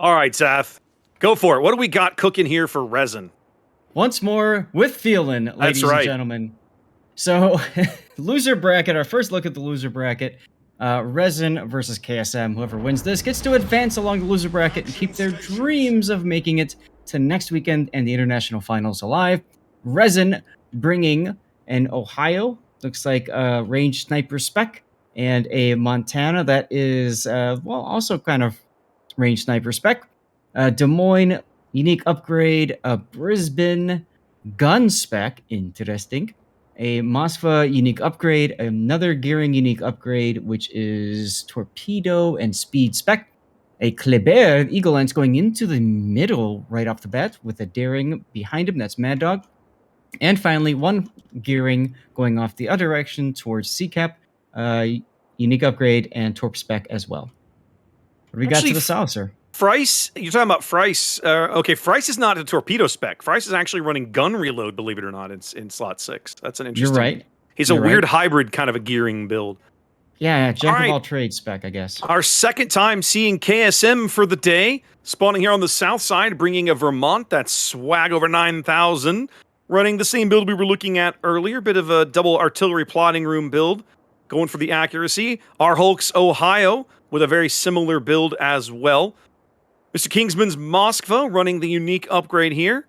All right, Seth. Go for it. What do we got cooking here for resin? Once more with feeling, That's ladies and right. gentlemen. So, loser bracket, our first look at the loser bracket. Resin versus KSM. Whoever wins this gets to advance along the loser bracket and keep their dreams of making it to next weekend and the international finals alive. Resin bringing an Ohio, looks like a range sniper spec, and a Montana that is, also kind of range sniper spec. Des Moines, unique upgrade. A Brisbane, gun spec, interesting. A Moskva unique upgrade, another gearing unique upgrade, which is torpedo and speed spec. A Kleber Eagle Lance going into the middle right off the bat with a daring behind him. That's Mad Dog. And finally, one gearing going off the other direction towards CCAP, unique upgrade and torp spec as well. What do we got to the south, sir? Frice, you're talking about Frice. Okay, Frice is not a torpedo spec. Frice is actually running gun reload, believe it or not, in slot 6. That's an interesting. You're right. He's a weird hybrid kind of a gearing build. Yeah, jack of all trades spec, I guess. Our second time seeing KSM for the day, spawning here on the south side, bringing a Vermont. That's swag over 9,000. Running the same build we were looking at earlier, bit of a double artillery plotting room build, going for the accuracy. Our Hulk's Ohio with a very similar build as well. Mr. Kingsman's Moskva running the unique upgrade here.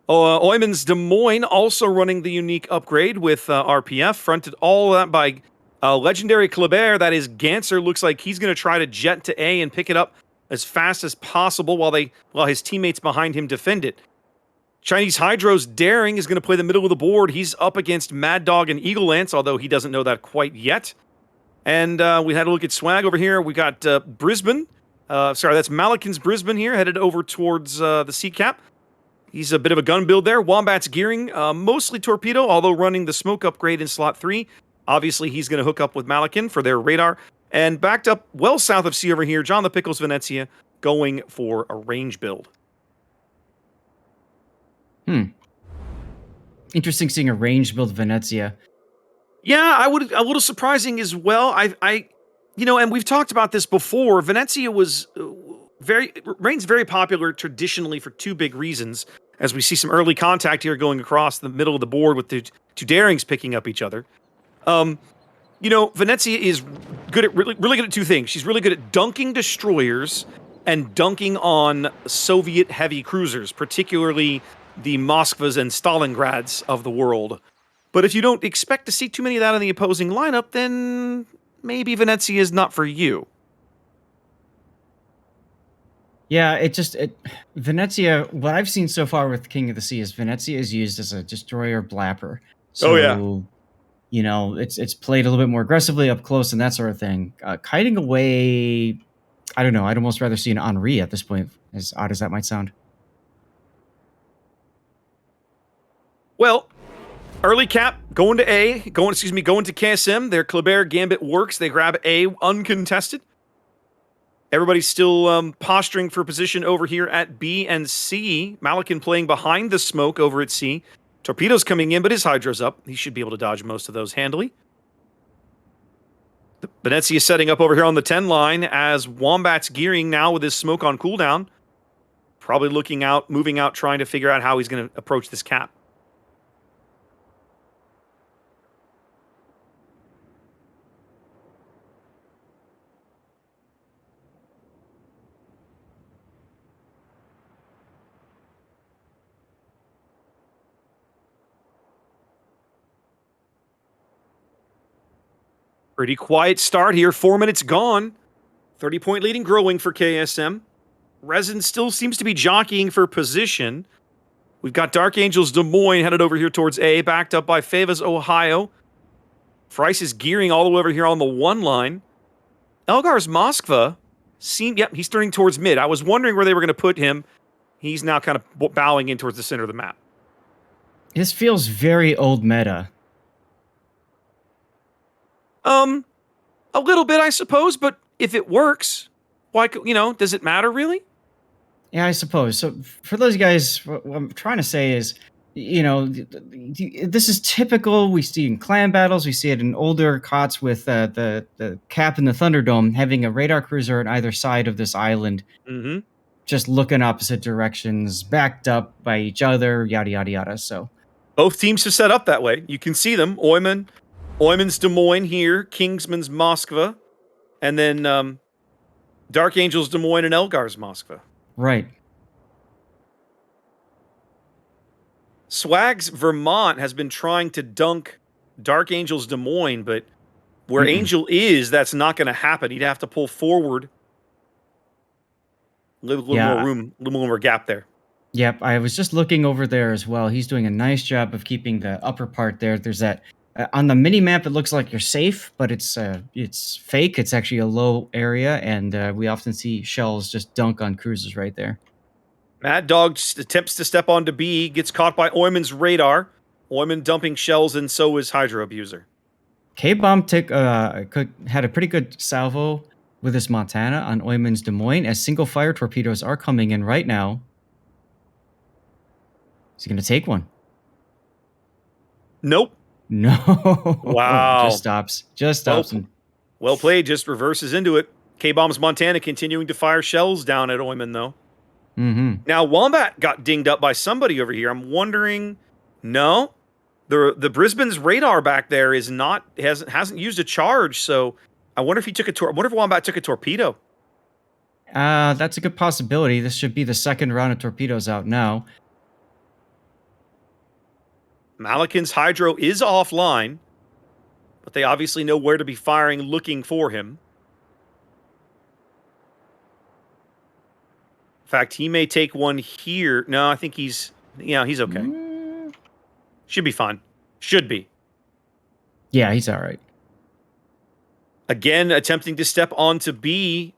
Oyman's Des Moines also running the unique upgrade with RPF, fronted all that by legendary Kleber. That is Ganser. Looks like he's going to try to jet to A and pick it up as fast as possible while his teammates behind him defend it. Chinese Hydro's Daring is going to play the middle of the board. He's up against Mad Dog and Eagle Lance, although he doesn't know that quite yet. And we had a look at swag over here. We got Brisbane. That's Malikin's Brisbane here, headed over towards the CCAP. He's a bit of a gun build there. Wombat's gearing, mostly torpedo, although running the smoke upgrade in slot 3. Obviously, he's going to hook up with Malikin for their radar. And backed up well south of C over here, John the Pickles Venezia going for a range build. Interesting seeing a range build Venezia. Yeah, a little surprising as well. And we've talked about this before. Venezia was reigns very popular traditionally for two big reasons. As we see some early contact here going across the middle of the board with the two Darings picking up each other. Venezia is really good at two things. She's really good at dunking destroyers and dunking on Soviet heavy cruisers, particularly the Moskvas and Stalingrads of the world. But if you don't expect to see too many of that in the opposing lineup, then maybe Venezia is not for you. Yeah, Venezia, what I've seen so far with King of the Sea is Venezia is used as a destroyer blapper. So, it's played a little bit more aggressively up close and that sort of thing. Kiting away, I don't know, I'd almost rather see an Henri at this point, as odd as that might sound. Well, early cap, going to KSM. Their Kleber Gambit works. They grab A uncontested. Everybody's still posturing for position over here at B and C. Malikin playing behind the smoke over at C. Torpedo's coming in, but his Hydro's up. He should be able to dodge most of those handily. Venezia setting up over here on the 10 line as Wombat's gearing now with his smoke on cooldown. Probably moving out, trying to figure out how he's going to approach this cap. Pretty quiet start here. 4 minutes gone. 30-point lead and growing for KSM. Resin still seems to be jockeying for position. We've got Dark Angels Des Moines headed over here towards A, backed up by Favas Ohio. Frice is gearing all the way over here on the 1 line. Elgar's Moskva he's turning towards mid. I was wondering where they were going to put him. He's now kind of bowing in towards the center of the map. This feels very old meta. A little bit, I suppose, but if it works, why, does it matter really? Yeah, I suppose. So for those guys, what I'm trying to say is, This is typical. We see in clan battles. We see it in older COTS with the Cap and the Thunderdome having a radar cruiser on either side of this island, Mm-hmm. just looking opposite directions, backed up by each other, yada yada yada. So Both teams are set up that way. You can see them. Oyman's Des Moines here, Kingsman's Moskva, and then Dark Angel's Des Moines and Elgar's Moskva. right. Swag's Vermont has been trying to dunk Dark Angel's Des Moines, but where Angel is, that's not going to happen. He'd have to pull forward. A little more room, a little more gap there. Yep, I was just looking over there as well. He's doing a nice job of keeping the upper part there. There's that on the mini map. It looks like you're safe, but it's fake. It's actually a low area, and we often see shells just dunk on cruisers right there. Mad Dog attempts to step onto B, gets caught by Oyman's radar. Oyman dumping shells, and so is Hydro Abuser. K-Bomb had a pretty good salvo with his Montana on Oyman's Des Moines as single fire torpedoes are coming in right now. Is he going to take one? Nope. No. Wow. Just stops. Well played, just reverses into it. K-Bomb's Montana continuing to fire shells down at Oyman, though. Mm-hmm. Now, Wombat got dinged up by somebody over here. I'm wondering, no? The Brisbane's radar back there hasn't used a charge, so I wonder if he took I wonder if Wombat took a torpedo. That's a good possibility. This should be the second round of torpedoes out now. Malakin's Hydro is offline, but they obviously know where to be firing, looking for him. In fact, he may take one here. No, I think he's okay. Should be fine. Should be. Yeah, he's all right. Again, attempting to step onto B.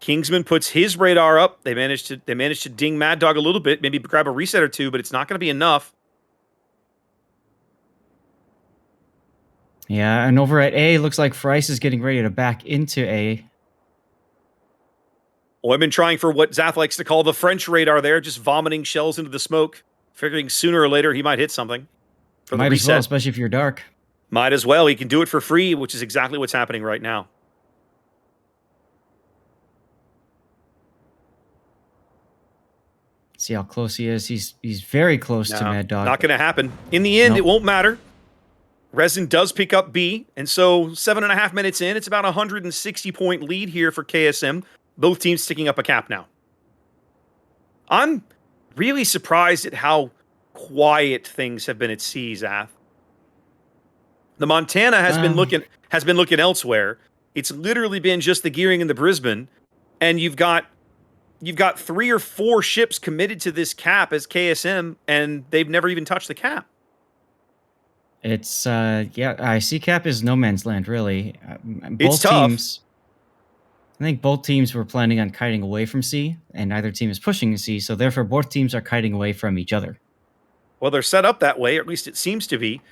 Kingsman puts his radar up. They managed to ding Mad Dog a little bit, maybe grab a reset or two, but it's not going to be enough. Yeah, and over at A, looks like Fryce is getting ready to back into A. I've been trying for what Zath likes to call the French radar there, just vomiting shells into the smoke, figuring sooner or later he might hit something. For Might the as reset. well, especially if you're dark. Might as well. He can do it for free, which is exactly what's happening right now. See how close he is. He's very close to Mad Dog. Not going to happen. In the end, It won't matter. Resin does pick up B, and so 7.5 minutes in, it's about a 160-point lead here for KSM. Both teams sticking up a cap now. I'm really surprised at how quiet things have been at sea, Zath. The Montana has been looking elsewhere. It's literally been just the gearing in the Brisbane, and you've got 3 or 4 ships committed to this cap as KSM, and they've never even touched the cap. It's I see cap is no man's land, really. It's tough. I think both teams were planning on kiting away from C, and neither team is pushing C, so therefore both teams are kiting away from each other. Well, they're set up that way, or at least it seems to be.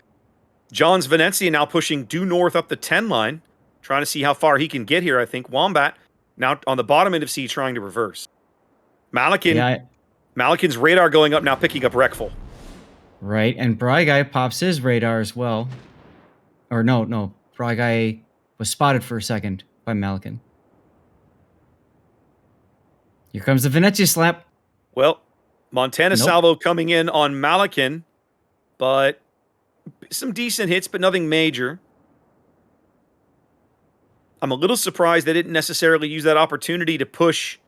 John's Venezia now pushing due north up the 10 line, trying to see how far he can get here, I think. Wombat now on the bottom end of C trying to reverse. Malakin's radar going up now, picking up Wreckful. Right, and Bry Guy pops his radar as well. Or no, Bry Guy was spotted for a second by Malakin. Here comes the Venezia slap. Well, Montana salvo coming in on Malakin, but some decent hits, but nothing major. I'm a little surprised they didn't necessarily use that opportunity to push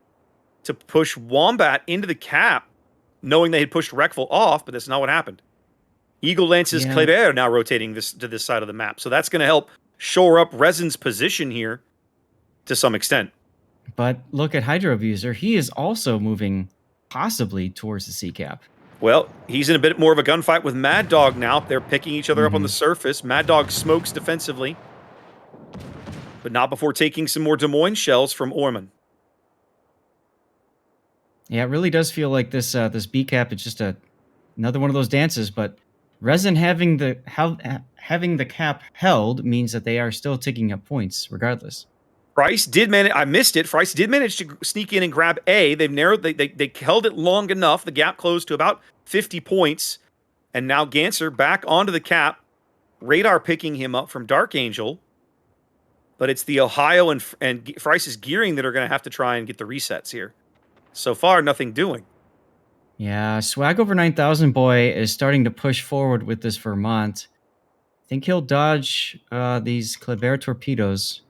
Wombat into the cap, knowing they had pushed Wreckful off, but that's not what happened. Eagle Lance's Kleber now rotating to this side of the map, so that's going to help shore up Resin's position here to some extent. But look at Hydro Abuser. He is also moving possibly towards the C cap. Well, he's in a bit more of a gunfight with Mad Dog now. They're picking each other up on the surface. Mad Dog smokes defensively, but not before taking some more Des Moines shells from Orman. Yeah, it really does feel like this B cap is just another one of those dances. But Resin having the cap held means that they are still taking up points regardless. Price did manage. I missed it. Price did manage to sneak in and grab A. They've narrowed. They held it long enough. The gap closed to about 50 points, and now Ganser back onto the cap. Radar picking him up from Dark Angel, but it's the Ohio and Price's gearing that are going to have to try and get the resets here. So far, nothing doing. Yeah, Swag over 9,000 boy is starting to push forward with this Vermont. I think he'll dodge these Kleber torpedoes.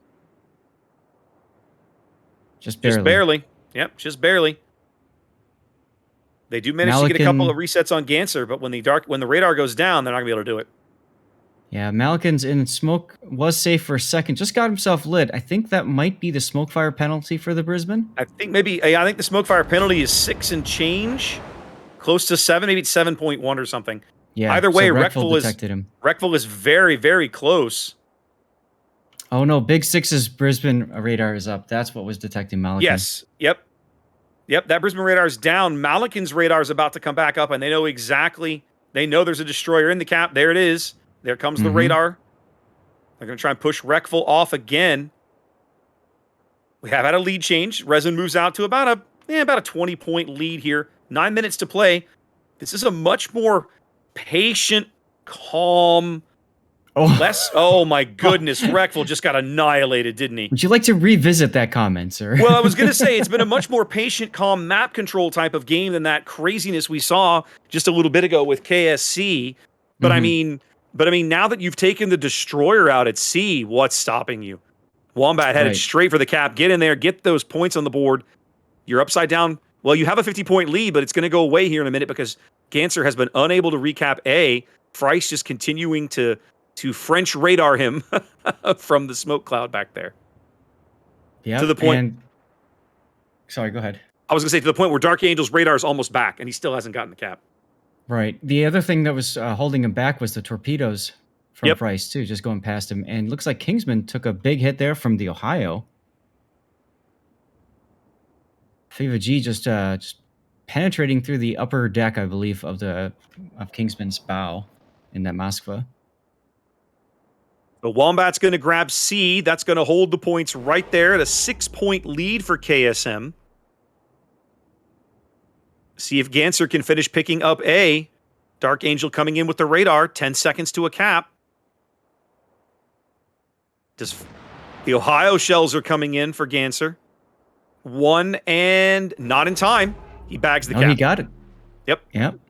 Just barely. Just barely. Yep, just barely. They do manage to get a couple of resets on Ganser, but when the radar goes down, they're not gonna be able to do it. Yeah, Malikin's in smoke, was safe for a second, just got himself lit. I think that might be the smoke fire penalty for the Brisbane. I think the smoke fire penalty is 6 and change, close to 7, maybe it's 7.1 or something. Yeah. Either way, so Reckful is very, very close. Oh no, Big Six's Brisbane radar is up. That's what was detecting Malikin. Yes. Yep. That Brisbane radar is down. Malikin's radar is about to come back up, and they know exactly. They know there's a destroyer in the cap. There it is. There comes the radar. They're going to try and push Reckful off again. We have had a lead change. RESIN moves out to about a 20-point lead here. 9 minutes to play. This is a much more patient, calm, oh my goodness, Reckful just got annihilated, didn't he? Would you like to revisit that comment, sir? Well, I was going to say, it's been a much more patient, calm map control type of game than that craziness we saw just a little bit ago with KSC. But I mean, now that you've taken the destroyer out at sea, what's stopping you? Wombat headed straight for the cap. Get in there, get those points on the board. You're upside down. Well, you have a 50-point lead, but it's going to go away here in a minute because Ganser has been unable to recap A. Price just continuing to French radar him from the smoke cloud back there. Yeah. To the point. Sorry, go ahead. I was going to say to the point where Dark Angel's radar is almost back, and he still hasn't gotten the cap. Right. The other thing that was holding him back was the torpedoes from Price, too, just going past him. And looks like Kingsman took a big hit there from the Ohio. Fiva G just penetrating through the upper deck, I believe, of Kingsman's bow in that Moskva. The Wombat's going to grab C. That's going to hold the points right there at a 6-point lead for KSM. See if Ganser can finish picking up A. Dark Angel coming in with the radar. 10 seconds to a cap. The Ohio shells are coming in for Ganser. 1 and not in time. He bags the cap. Oh, he got it. Yep.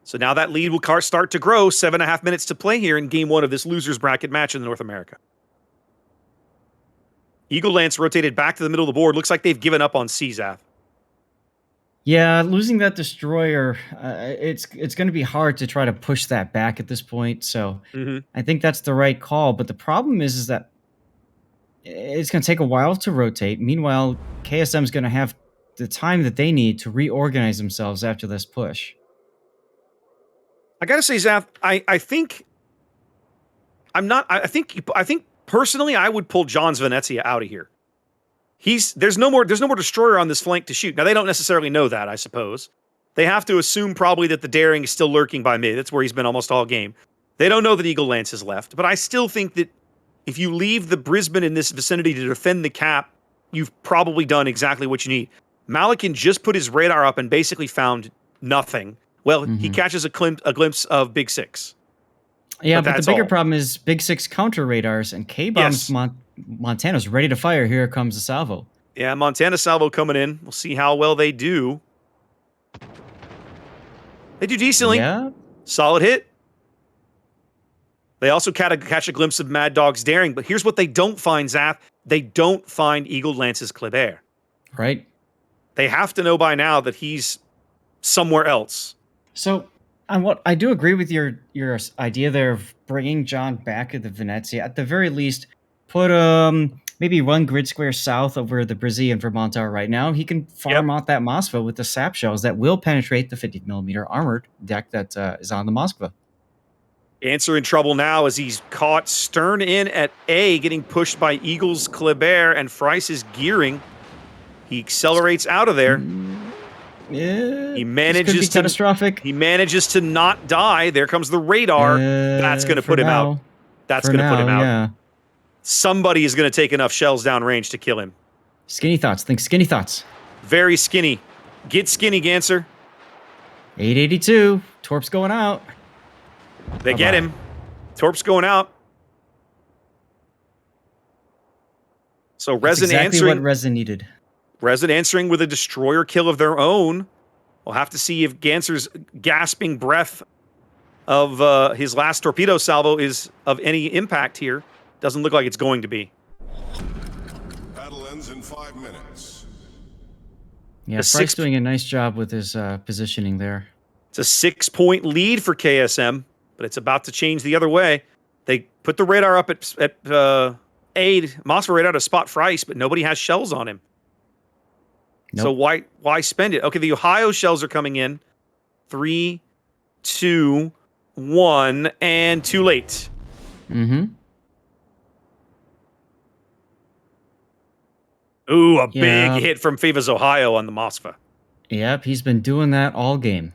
So now that lead will start to grow. 7.5 minutes to play here in game 1 of this losers bracket match in North America. Eagle Lance rotated back to the middle of the board. Looks like they've given up on CZAF. Yeah, losing that destroyer, it's going to be hard to try to push that back at this point. So I think that's the right call. But the problem is that it's going to take a while to rotate. Meanwhile, KSM is going to have the time that they need to reorganize themselves after this push. I gotta say, Zaf, I think personally I would pull John's Venezia out of here. There's no more destroyer on this flank to shoot. Now they don't necessarily know that, I suppose. They have to assume probably that the Daring is still lurking by mid. That's where he's been almost all game. They don't know that Eagle Lance is left, but I still think that if you leave the Brisbane in this vicinity to defend the cap, you've probably done exactly what you need. Malikin just put his radar up and basically found nothing. Well, he catches a glimpse of Big Six. Yeah, but the bigger problem is Big Six counter radars, and K-Bomb's Montana's ready to fire. Here comes the salvo. Yeah, Montana salvo coming in. We'll see how well they do. They do decently. Yeah. Solid hit. They also catch a glimpse of Mad Dog's Daring, but here's what they don't find, Zaf. They don't find Eagle Lance's Kleber. Right. They have to know by now that he's somewhere else. So, I do agree with your idea there of bringing John back at the Venezia. At the very least, put maybe one grid square south of where the Brizzy and Vermont are right now. He can farm out that Moskva with the sap shells that will penetrate the 50mm armored deck that is on the Moskva. Answer in trouble now as he's caught stern in at A, getting pushed by Eagle's Kleber and Frice is gearing. He accelerates out of there. Yeah, he manages to catastrophic. He manages to not die. There comes the radar. That's going to put him out. That's going to put him out. Yeah. Somebody is going to take enough shells downrange to kill him. Skinny thoughts. Think skinny thoughts. Very skinny. Get skinny, Ganser. 882. Torp's going out. They get him. Torp's going out. So That's RESIN exactly answering. what RESIN needed. RESIN answering with a destroyer kill of their own. We'll have to see if Ganser's gasping breath of his last torpedo salvo is of any impact here. Doesn't look like it's going to be. Battle ends in 5 minutes. Yeah, Fry's doing a nice job with his positioning there. It's a 6-point lead for KSM, but it's about to change the other way. They put the radar up at A, Moskva radar to spot Fryce, but nobody has shells on him. Nope. So why spend it? Okay, the Ohio shells are coming in. 3, 2, 1, and too late. Mm-hmm. Ooh, a big hit from Fivas Ohio on the Moskva. Yep, he's been doing that all game.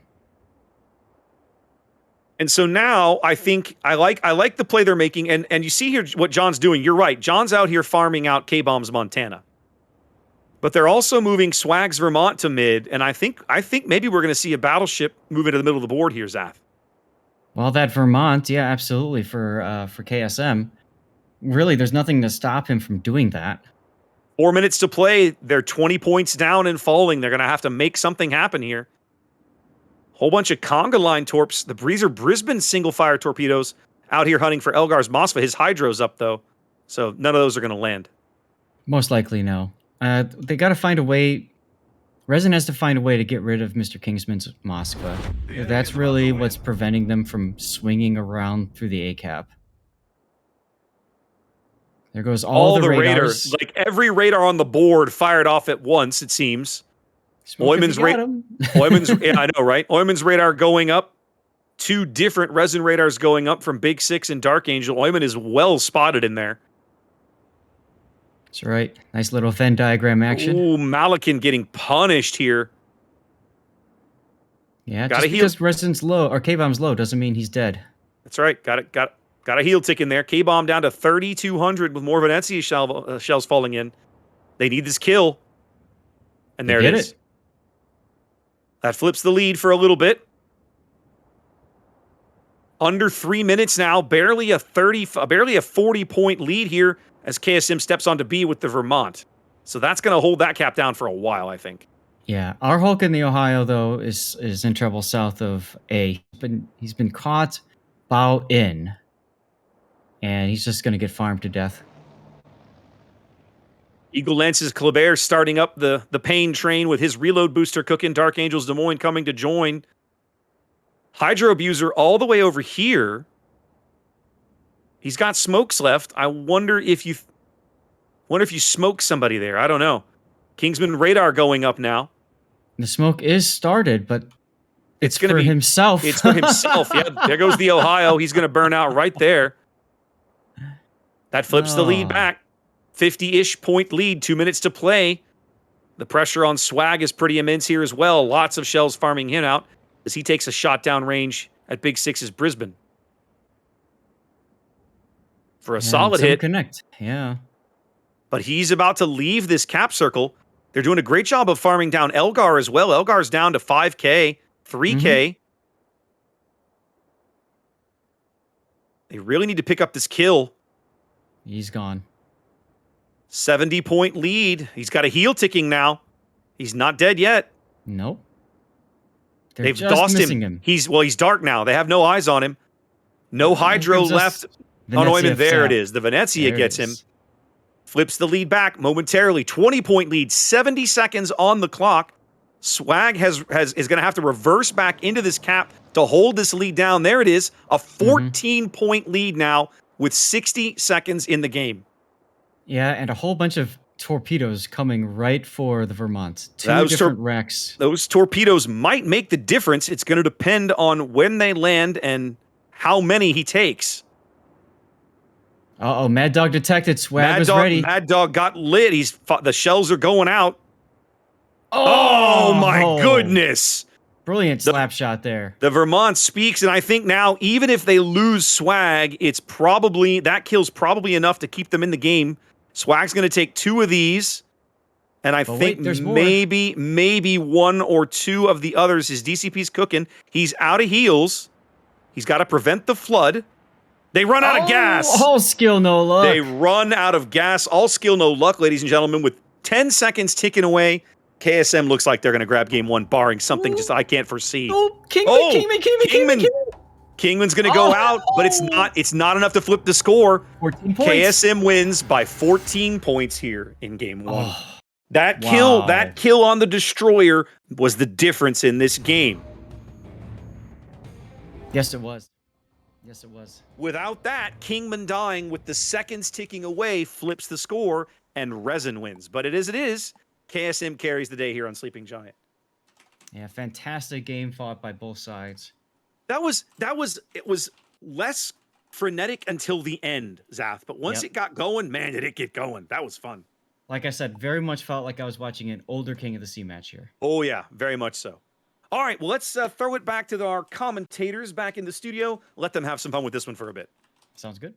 And so now I think I like the play they're making, and you see here what John's doing. You're right. John's out here farming out K-Bomb's Montana. But they're also moving Swag's Vermont to mid, and I think maybe we're going to see a battleship move into the middle of the board here, Zath. Well, that Vermont, yeah, absolutely, for KSM. Really, there's nothing to stop him from doing that. 4 minutes to play. They're 20 points down and falling. They're going to have to make something happen here. Whole bunch of conga line torps. The Breezer Brisbane single-fire torpedoes out here hunting for Elgar's Moskva. His Hydro's up, though, so none of those are going to land. Most likely, no. They got to find a way. RESIN has to find a way to get rid of Mr. Kingsman's Moskva. That's really what's preventing them from swinging around through the A-cap. There goes all the radars. Like every radar on the board fired off at once, it seems. Oyman's yeah, I know, right? Oyman's radar going up. 2 different RESIN radars going up from Big 6 and Dark Angel. Oyman is well spotted in there. That's right. Nice little Venn diagram action. Ooh, Malakin getting punished here. Yeah, just because RESIN's low or K-Bomb's low doesn't mean he's dead. That's right. Got a heel tick in there. K-Bomb down to 3,200 with more Venezia shells falling in. They need this kill. And there it is. That flips the lead for a little bit. Under 3 minutes now. Barely a 40-point lead here as KSM steps onto B with the Vermont. So that's going to hold that cap down for a while, I think. Yeah, our Hulk in the Ohio, though, is in trouble south of A. He's been caught bow in, and he's just going to get farmed to death. Eagle Lance's Kleber starting up the pain train with his reload booster cooking. Dark Angels Des Moines coming to join. Hydro Abuser all the way over here. He's got smokes left. I wonder if you smoke somebody there. I don't know. Kingsman radar going up now. The smoke is started, but it's going to be himself. It's for himself. Yeah, there goes the Ohio. He's going to burn out right there. That flips the lead back. 50-ish point lead. 2 minutes to play. The pressure on Swag is pretty immense here as well. Lots of shells farming him out as he takes a shot down range at Big 6's Brisbane. For a solid hit. Connect. Yeah. But he's about to leave this cap circle. They're doing a great job of farming down Elgar as well. Elgar's down to 5K, 3K. They really need to pick up this kill. He's gone. 70-point lead. He's got a heel ticking now. He's not dead yet. Nope. They've dossed him. He's dark now. They have no eyes on him. No Hydro left. On Oyman. There it is. The Venezia gets him. Flips the lead back momentarily. 20-point lead. 70 seconds on the clock. Swag is going to have to reverse back into this cap to hold this lead down. There it is. A 14-point lead now with 60 seconds in the game. Yeah, and a whole bunch of torpedoes coming right for the Vermont. Two different wrecks. Those torpedoes might make the difference. It's going to depend on when they land and how many he takes. Uh-oh, Mad Dog detected. Swag was ready. Mad Dog got lit. The shells are going out. Oh my goodness. Brilliant slap shot there. The Vermont speaks, and I think now, even if they lose Swag, it's probably, that kill's probably enough to keep them in the game. Swag's going to take 2 of these, and I think there's more. maybe 1 or 2 of the others. His DCP's cooking. He's out of heals. He's got to prevent the flood. They run out of gas. All skill, no luck. They run out of gas. All skill, no luck, ladies and gentlemen. With 10 seconds ticking away, KSM looks like they're going to grab game 1, barring something just I can't foresee. Kingman. Kingman's going to go out, but it's not enough to flip the score. 14 points. KSM wins by 14 points here in game 1. Oh, that wow. kill on the destroyer was the difference in this game. Yes, it was. Yes, it was. Without that, Kingman dying with the seconds ticking away flips the score, and RESIN wins. But it is. KSM carries the day here on Sleeping Giant. Yeah, fantastic game fought by both sides. It was less frenetic until the end, Zath. But once it got going, man, did it get going. That was fun. Like I said, very much felt like I was watching an older King of the Sea match here. Oh, yeah, very much so. All right, well, let's throw it back to our commentators back in the studio. Let them have some fun with this one for a bit. Sounds good.